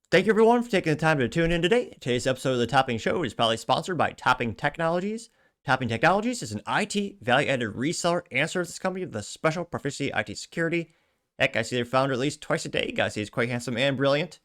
Thank you everyone for taking the time to tune in today. Today's episode of the Topping Show is probably sponsored by Topping Technologies. Topping Technologies is an IT value-added reseller and services company with a special proficiency IT security. Heck, I see their founder at least twice a day. Guys, he's quite handsome and brilliant.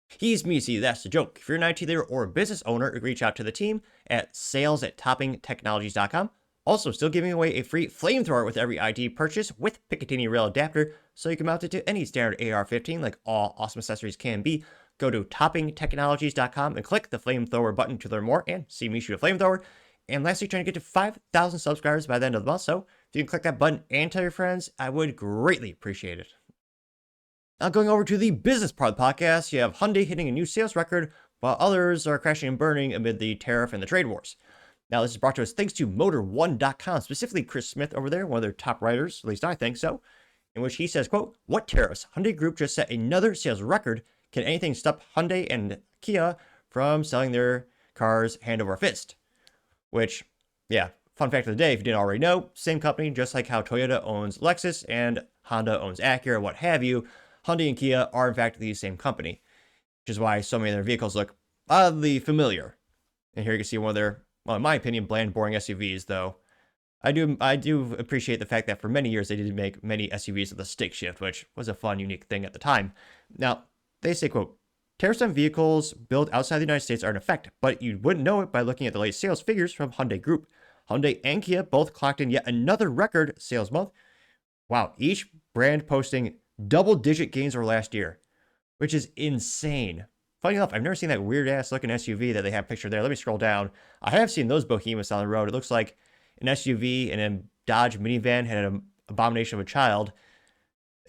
He's me, see, that's the joke. If you're an IT leader or a business owner, reach out to the team at sales@toppingtechnologies.com. Also, still giving away a free flamethrower with every IT purchase with Picatinny rail adapter, so you can mount it to any standard AR-15 like all awesome accessories can be. Go to toppingtechnologies.com and click the flamethrower button to learn more and see me shoot a flamethrower. And lastly, trying to get to 5,000 subscribers by the end of the month, so if you can click that button and tell your friends, I would greatly appreciate it. Now going over to the business part of the podcast, you have Hyundai hitting a new sales record, while others are crashing and burning amid the tariff and the trade wars. Now this is brought to us thanks to Motor1.com, specifically Chris Smith over there, one of their top writers, at least I think so, in which he says, quote, "What tariffs? Hyundai Group just set another sales record. Can anything stop Hyundai and Kia from selling their cars hand over fist?" Which, yeah, fun fact of the day, if you didn't already know, same company, just like how Toyota owns Lexus and Honda owns Acura, what have you, Hyundai and Kia are in fact the same company, which is why so many of their vehicles look oddly familiar. And here you can see one of their, well, in my opinion, bland, boring SUVs, though. I do appreciate the fact that for many years they did make many SUVs with a stick shift, which was a fun, unique thing at the time. Now, they say, quote, "Tariffs on vehicles built outside the United States are in effect, but you wouldn't know it by looking at the latest sales figures from Hyundai Group. Hyundai and Kia both clocked in yet another record sales month. Wow, each brand posting double-digit gains over last year, which is insane. Funny enough, I've never seen that weird-ass looking SUV that they have pictured there. Let me scroll down. I have seen those behemoths on the road. It looks like an SUV and a Dodge minivan had an abomination of a child.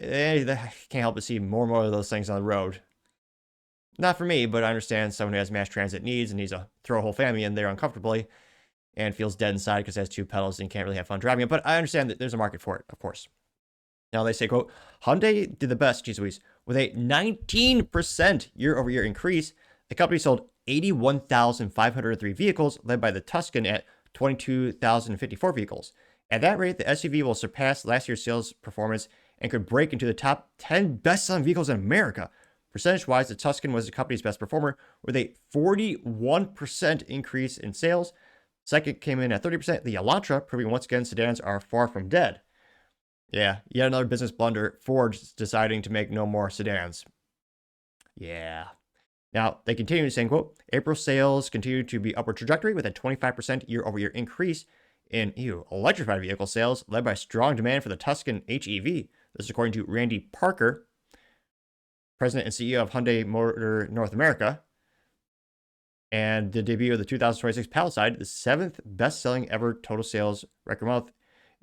I can't help but see more and more of those things on the road. Not for me, but I understand someone who has mass transit needs and needs to throw a whole family in there uncomfortably and feels dead inside because it has two pedals and can't really have fun driving it. But I understand that there's a market for it, of course. Now they say, quote, "Hyundai did the best, geez Louise, with a 19% year-over-year increase. The company sold 81,503 vehicles, led by the Tuscan at 22,054 vehicles. At that rate, the SUV will surpass last year's sales performance and could break into the top 10 best-selling vehicles in America. Percentage-wise, the Tuscan was the company's best performer with a 41% increase in sales. Second came in at 30%. The Elantra, proving once again sedans are far from dead." Yeah, yet another business blunder. Ford's deciding to make no more sedans. Yeah. Now, they continue saying, quote, "April sales continue to be upward trajectory with a 25% year-over-year increase in electrified vehicle sales, led by strong demand for the Tuscan HEV. This is according to Randy Parker, president and CEO of Hyundai Motor North America. And the debut of the 2026 Palisade, the seventh best-selling ever total sales record month.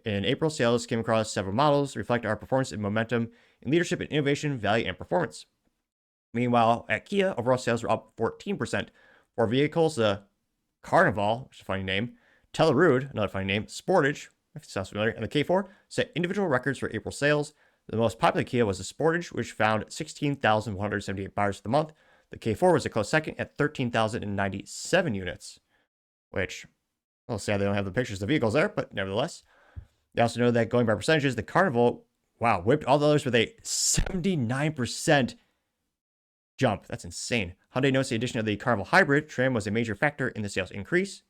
In April, sales came across several models, reflect our performance and momentum in leadership in innovation, value, and performance. Meanwhile, at Kia, overall sales were up 14%. For vehicles, the Carnival, which is a funny name, Telluride, another funny name, Sportage, if it sounds familiar, and the K4 set individual records for April sales. The most popular Kia was the Sportage, which found 16,178 buyers for the month. The K4 was a close second at 13,097 units, which, well, sad they don't have the pictures of the vehicles there, but nevertheless. They also know that going by percentages, the Carnival, wow, whipped all the others with a 79% jump. That's insane. Hyundai notes the addition of the Carnival Hybrid trim was a major factor in the sales increase.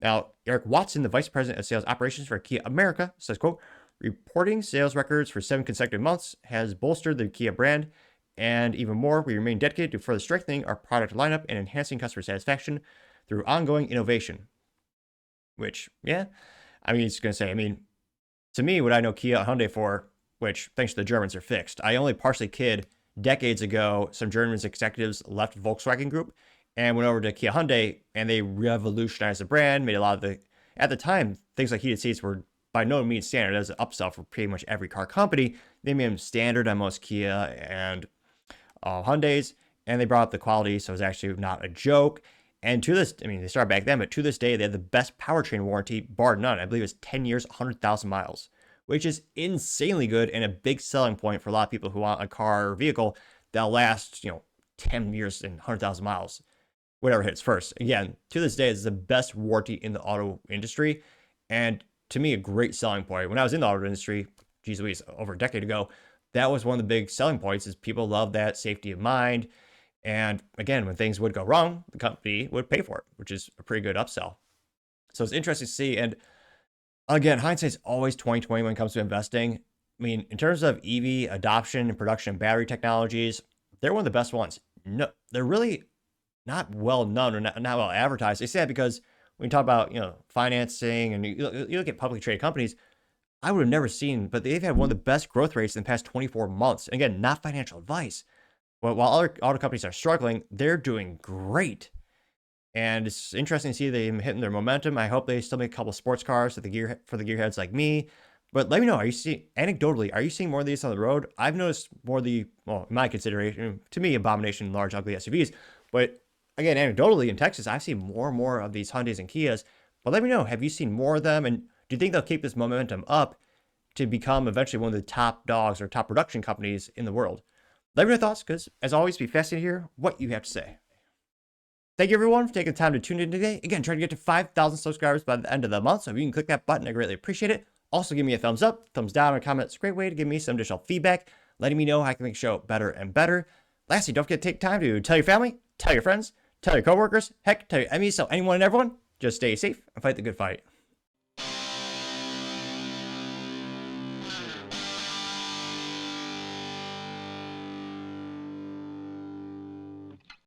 Now, Eric Watson, the vice president of sales operations for Kia America, says, quote, "Reporting sales records for 7 consecutive months has bolstered the Kia brand, and even more, we remain dedicated to further strengthening our product lineup and enhancing customer satisfaction through ongoing innovation." Which, yeah, I mean, he's going to say, to me, what I know Kia and Hyundai for, which thanks to the Germans are fixed. I only partially kid. Decades ago, some German executives left Volkswagen Group and went over to Kia Hyundai, and they revolutionized the brand, made a lot of the, at the time, things like heated seats were by no means standard as an upsell for pretty much every car company. They made them standard on most Kia and Hyundais, and they brought up the quality, so it was actually not a joke. And to this, they started back then, but to this day, they have the best powertrain warranty, bar none. I believe it's 10 years, 100,000 miles, which is insanely good and a big selling point for a lot of people who want a car or vehicle that'll last, 10 years and 100,000 miles, whatever hits first. Again, to this day, it's the best warranty in the auto industry. And to me, a great selling point. When I was in the auto industry, geez Louise, over a decade ago, that was one of the big selling points is people love that safety of mind And again, when things would go wrong, the company would pay for it, which is a pretty good upsell. So it's interesting to see. And again, hindsight's always 2020 when it comes to investing. I mean, in terms of EV adoption and production battery technologies, they're one of the best ones. No, they're really not well known or not well advertised. They say that because when you talk about, financing and you look at publicly traded companies, I would have never seen, but they've had one of the best growth rates in the past 24 months. And again, not financial advice. But while other auto companies are struggling, they're doing great. And it's interesting to see them hitting their momentum. I hope they still make a couple sports cars for the gearheads like me. But let me know, anecdotally, are you seeing more of these on the road? I've noticed more of in my consideration, to me, abomination, large, ugly SUVs. But again, anecdotally in Texas, I've seen more and more of these Hyundais and Kias. But let me know, have you seen more of them? And do you think they'll keep this momentum up to become eventually one of the top dogs or top production companies in the world? Let me know your thoughts, because as always, be fascinated to hear what you have to say. Thank you, everyone, for taking the time to tune in today. Again, trying to get to 5,000 subscribers by the end of the month, so if you can click that button, I greatly appreciate it. Also, give me a thumbs up, thumbs down, or comment. It's a great way to give me some additional feedback, letting me know how I can make the show better and better. Lastly, don't forget to take time to tell your family, tell your friends, tell your coworkers, heck, tell your enemies, tell anyone and everyone. Just stay safe and fight the good fight.